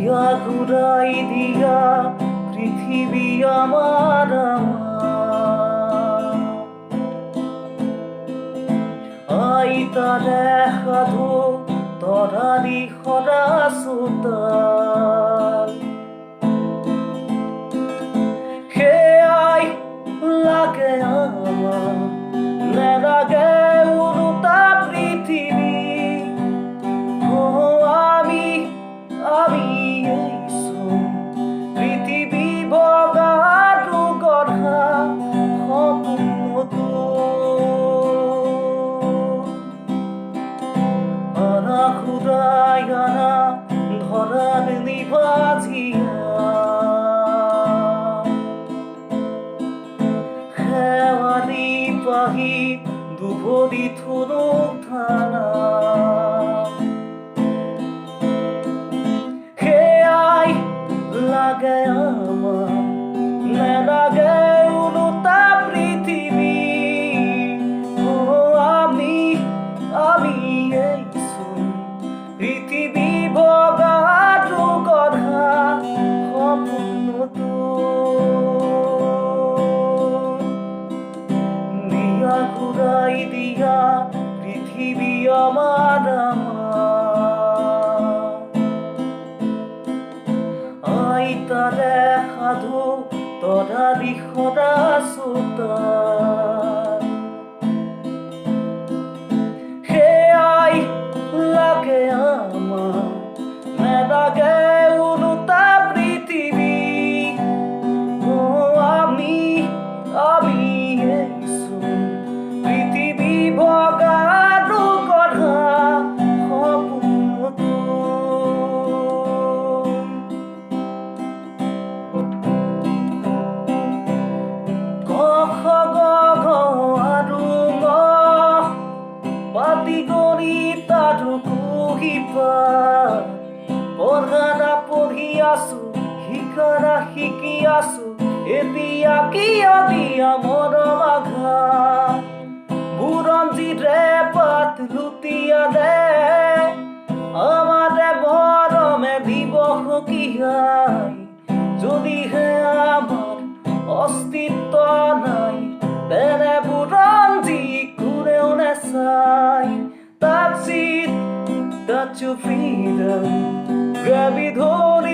নিয়া ঘুরাই দিয়া পৃথিবী আমার আইতা দেখা ধো তরারি খরা সুতাল খেয়াই লাগে আমার নেলাগে উলুতা পৃথিবী আমি পৃথিবী বগাটো গঢ়া সপোনটো আনা খুদাই আনা ধরার নিভাজিয়া খেৱালি পাহিত দুভৰি থুনুক থানা লাগে আমার নেলাগে উলুতা পৃথিবী আমি পৃথিবী বগাটো গঢ়া সপোনটো নিয়া ঘুরাই দিয়া পৃথিবী আমার আইতা দেখা ধো তরারি খরা সুতাল খেয়াই লাগে আমার নেলাগে উলুতা পৃথিবী আমি পৃথিবী বগাটো গঢ়া সপোনটো পাতি গণিতাটো কুহিপা পঢ়ানা পঢ়ি আছো শিকানা শিকি আছো এতিয়া কিয় দিয়া মৰম আঘাত বুৰঞ্জীৰে পাত লুটিয়ালে আমাৰে মৰমে দিৱস কিহাই যদিহে আমাৰ অস্তিত্ব নাই তেনে বুৰঞ্জী কোনেও নেচাই That's it, that's your freedom. Grab it, hold